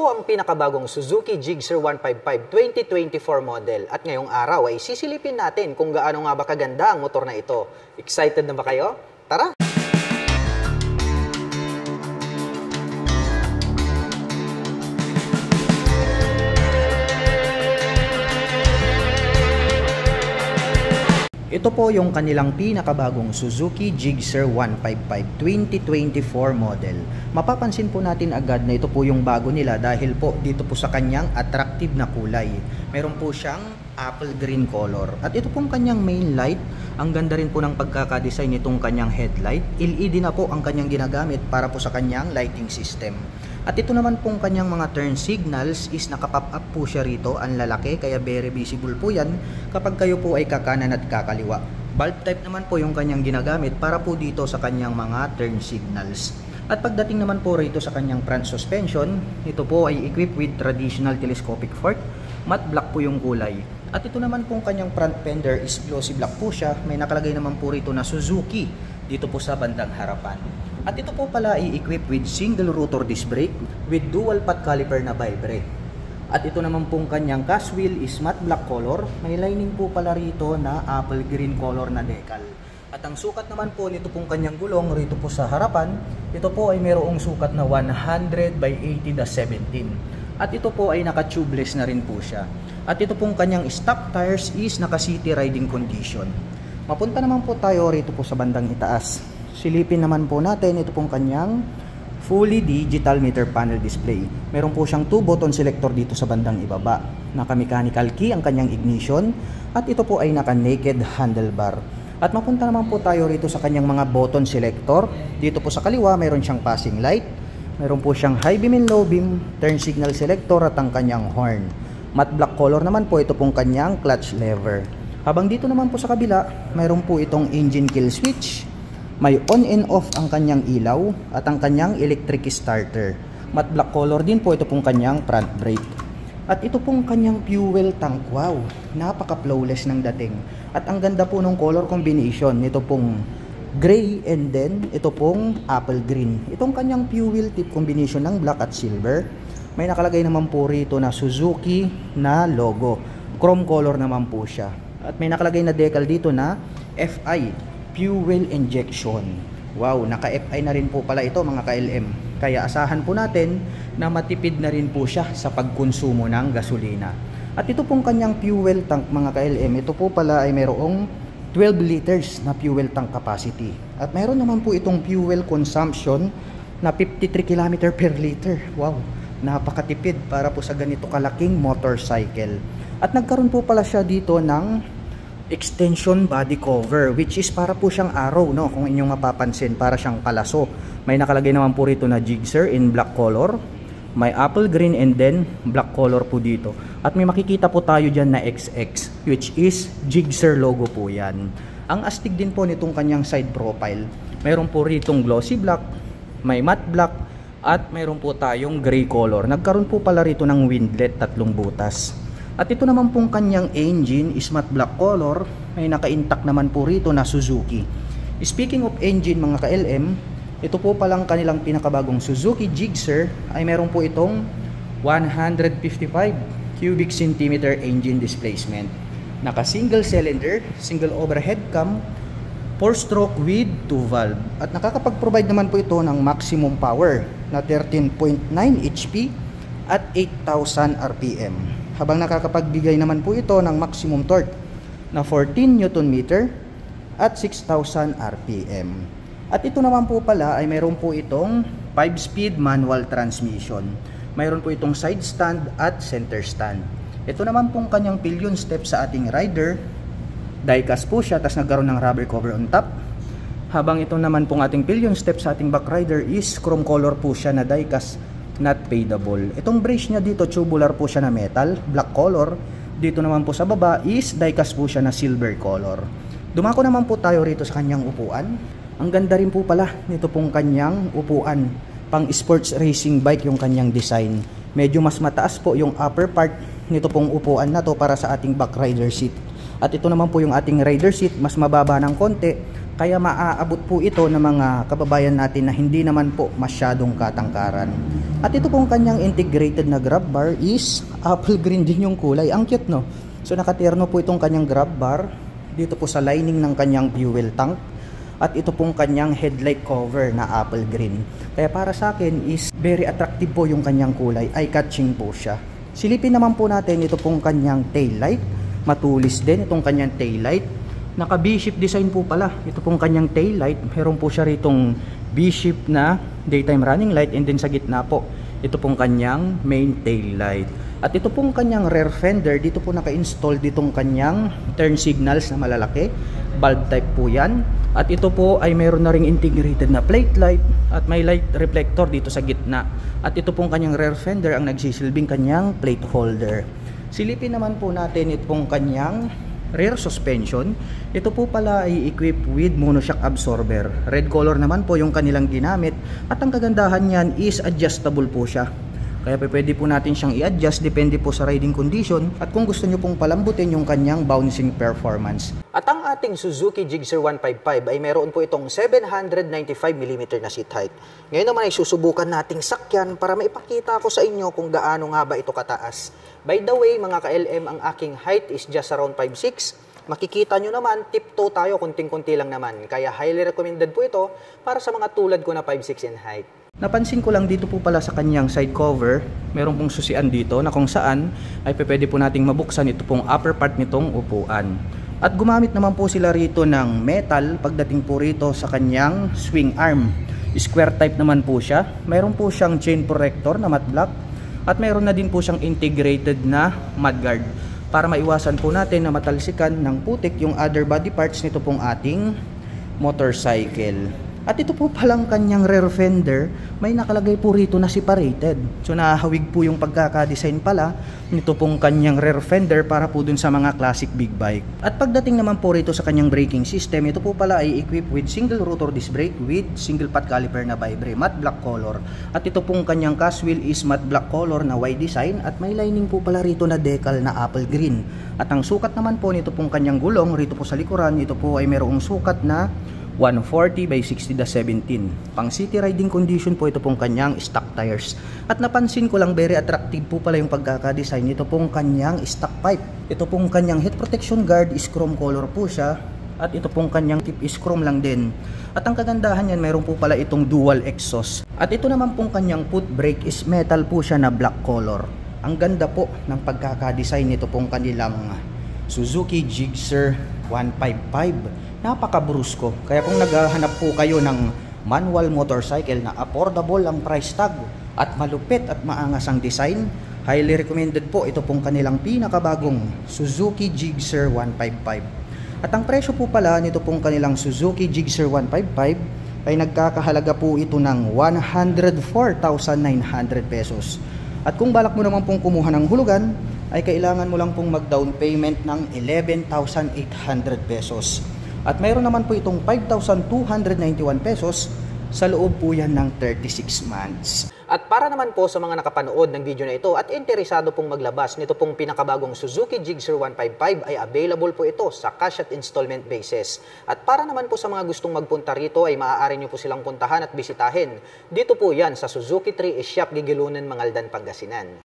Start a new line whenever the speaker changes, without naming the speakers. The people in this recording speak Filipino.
po ang pinakabagong Suzuki Gixxer 155 2024 model at ngayong araw ay sisilipin natin kung gaano nga ba kaganda ang motor na ito. Excited na ba kayo? Tara! Ito po yung kanilang pinakabagong Suzuki Gixxer 155 2024 model. Mapapansin po natin agad na ito po yung bago nila dahil po dito po sa kanyang attractive na kulay. Meron po siyang apple green color. At ito pong kanyang main light, ang ganda rin po ng pagkakadesign nitong kanyang headlight. LED na po ang kanyang ginagamit para po sa kanyang lighting system. At ito naman pong kanyang mga turn signals is nakapop up po siya rito, ang lalaki, kaya very visible po yan kapag kayo po ay kakanan at kakaliwa. Bulb type naman po yung kanyang ginagamit para po dito sa kanyang mga turn signals. At pagdating naman po rito sa kanyang front suspension, ito po ay equipped with traditional telescopic fork, matte black po yung kulay. At ito naman pong kanyang front fender is glossy black po siya, may nakalagay naman po rito na Suzuki dito po sa bandang harapan. At ito po pala i-equip with single rotor disc brake with dual path caliper na vibrate. At ito naman pong kanyang cast wheel is matte black color. May lining po pala rito na apple green color na decal. At ang sukat naman po nito pong kanyang gulong rito po sa harapan, ito po ay mayroong sukat na 100 by 80/17. At ito po ay naka-tubeless na rin po siya. At ito pong kanyang stock tires is naka-city riding condition. Mapunta naman po tayo rito po sa bandang itaas. Silipin naman po natin ito pong kanyang fully digital meter panel display. Meron po siyang 2 button selector dito sa bandang ibaba. Naka-mechanical key ang kanyang ignition at ito po ay naka-naked handlebar. At mapunta naman po tayo rito sa kanyang mga button selector. Dito po sa kaliwa meron siyang passing light. Meron po siyang high beam and low beam, turn signal selector at ang kanyang horn. Matte black color naman po ito pong kanyang clutch lever. Habang dito naman po sa kabila, mayroon po itong engine kill switch. May on and off ang kanyang ilaw at ang kanyang electric starter. Matte black color din po ito pong kanyang front brake. At ito pong kanyang fuel tank. Wow, napaka-flawless ng dating. At ang ganda po ng color combination. Ito pong gray and then ito pong apple green. Itong kanyang fuel tip combination ng black at silver. May nakalagay naman po rito na Suzuki na logo. Chrome color naman po siya. At may nakalagay na decal dito na FI, fuel injection. Wow, naka-FI na rin po pala ito mga ka-LM. Kaya asahan po natin na matipid na rin po siya sa pagkonsumo ng gasolina. At ito pong kanyang fuel tank mga ka-LM, ito po pala ay mayroong 12 liters na fuel tank capacity. At mayroon naman po itong fuel consumption na 53 km per liter. Wow, napakatipid para po sa ganito kalaking motorcycle. At nagkaroon po pala siya dito ng extension body cover which is para po siyang arrow, no? Kung inyong mapapansin, para siyang palaso. May nakalagay naman po rito na Gixxer in black color. May apple green and then black color po dito. At may makikita po tayo dyan na XX which is Gixxer logo po yan. Ang astig din po nitong kanyang side profile. Mayroon po ritong glossy black, may matte black, at mayroon po tayong gray color. Nagkaroon po pala rito ng windlet, 3 butas. At ito naman pong kanyang engine is matte black color. May naka-intact naman po rito na Suzuki. Speaking of engine mga ka-LM, ito po palang kanilang pinakabagong Suzuki Gixxer ay meron po itong 155 cubic centimeter engine displacement. Naka single cylinder, single overhead cam, 4-stroke with 2 valve. At nakakapag-provide naman po ito ng maximum power na 13.9 HP at 8,000 RPM. Habang nakakapagbigay naman po ito ng maximum torque na 14 Nm at 6,000 RPM. At ito naman po pala ay mayroon po itong 5-speed manual transmission. Mayroon po itong side stand at center stand. Ito naman pong kanyang pillion step sa ating rider. Die-cast po siya, tapos nagkaroon ng rubber cover on top. Habang ito naman pong ating pillion step sa ating back rider is chrome color po siya na die-cast, not fadable. Itong brace niya dito, tubular po siya na metal, black color. Dito naman po sa baba is die-cast po siya na silver color. Dumako naman po tayo rito sa kanyang upuan. Ang ganda rin po pala nito pong kanyang upuan. Pang sports racing bike yung kanyang design. Medyo mas mataas po yung upper part nito pong upuan na to para sa ating back rider seat. At ito naman po yung ating rider seat, mas mababa ng konti, kaya maaabot po ito ng mga kababayan natin na hindi naman po masyadong katangkaran. At ito pong kanyang integrated na grab bar is apple green din yung kulay. Ang cute, no? So nakaterno po itong kanyang grab bar dito po sa lining ng kanyang fuel tank. At ito pong kanyang headlight cover na apple green. Kaya para sa akin is very attractive po yung kanyang kulay. Eye-catching po siya. Silipin naman po natin ito pong kanyang taillight. Matulis din itong kanyang taillight. Naka B-shape design po pala. Ito pong kanyang taillight. Meron po siya ritong B-shape na daytime running light. And then sa gitna po, ito pong kanyang main taillight. At ito pong kanyang rear fender. Dito po naka-install ditong kanyang turn signals na malalaki. Bulb type po yan. At ito po ay mayroon na ring integrated na plate light at may light reflector dito sa gitna. At ito pong kanyang rear fender ang nagsisilbing kanyang plate holder. Silipin naman po natin itong kanyang rear suspension. Ito po pala ay equipped with monoshock absorber. Red color naman po yung kanilang ginamit. At ang kagandahan niyan is adjustable po siya. Kaya pwede po natin siyang i-adjust depende po sa riding condition at kung gusto nyo pong palambutin yung kanyang bouncing performance. At ang ating Suzuki Gixxer 155 ay meron po itong 795mm na seat height. Ngayon naman ay susubukan nating sakyan para maipakita ko sa inyo kung gaano nga ba ito kataas. By the way mga ka-LM, ang aking height is just around 5'6". Makikita nyo naman, tiptoe tayo, kunting-kunti lang naman. Kaya highly recommended po ito para sa mga tulad ko na 5'6" in height. Napansin ko lang dito po pala sa kanyang side cover, meron pong susian dito na kung saan ay pwede po nating mabuksan ito pong upper part nitong upuan. At gumamit naman po sila rito ng metal pagdating po rito sa kanyang swing arm. Square type naman po siya. Meron po siyang chain protector na matte black at meron na din po siyang integrated na mudguard para maiwasan po natin na matalsikan ng putik yung other body parts nito pong ating motorcycle. At ito po palang kanyang rear fender, may nakalagay po rito na separated. So nahawig po yung pagkakadesign pala nito pong kanyang rear fender para po dun sa mga classic big bike. At pagdating naman po rito sa kanyang braking system, ito po pala ay equipped with single rotor disc brake with single pot caliper na vibrate, matte black color. At ito pong kanyang cast wheel is matte black color na Y design at may lining po pala rito na decal na apple green. At ang sukat naman po nito pong kanyang gulong rito po sa likuran, ito po ay mayroong sukat na 140/60/17. Pang city riding condition po ito pong kanyang stock tires. At napansin ko lang very attractive po pala yung pagkakadesign nito pong kanyang stock pipe. Ito pong kanyang head protection guard is chrome color po siya. At ito pong kanyang tip is chrome lang din. At ang kagandahan yan, mayroon po pala itong dual exhaust. At ito naman pong kanyang foot brake is metal po siya na black color. Ang ganda po ng pagkakadesign nito pong kanilang Suzuki Gixxer 155. Napaka-brusko. Kaya kung naghahanap po kayo ng manual motorcycle na affordable ang price tag at malupit at maangas ang design, highly recommended po ito pong kanilang pinakabagong Suzuki Gixxer 155. At ang presyo po pala nito pong kanilang Suzuki Gixxer 155 ay nagkakahalaga po ito ng 104,900 pesos. At kung balak mo naman pong kumuha ng hulugan, ay kailangan mo lang pong mag-down payment ng 11,800 pesos. At mayroon naman po itong 5,291 pesos sa loob po yan ng 36 months. At para naman po sa mga nakapanood ng video na ito at interesado pong maglabas nito pong pinakabagong Suzuki Gixxer 155 ay available po ito sa cash at installment basis. At para naman po sa mga gustong magpunta rito ay maaari nyo po silang puntahan at bisitahin. Dito po yan sa Suzuki 3 Shop Gigilunan, Mangaldan, Pangasinan.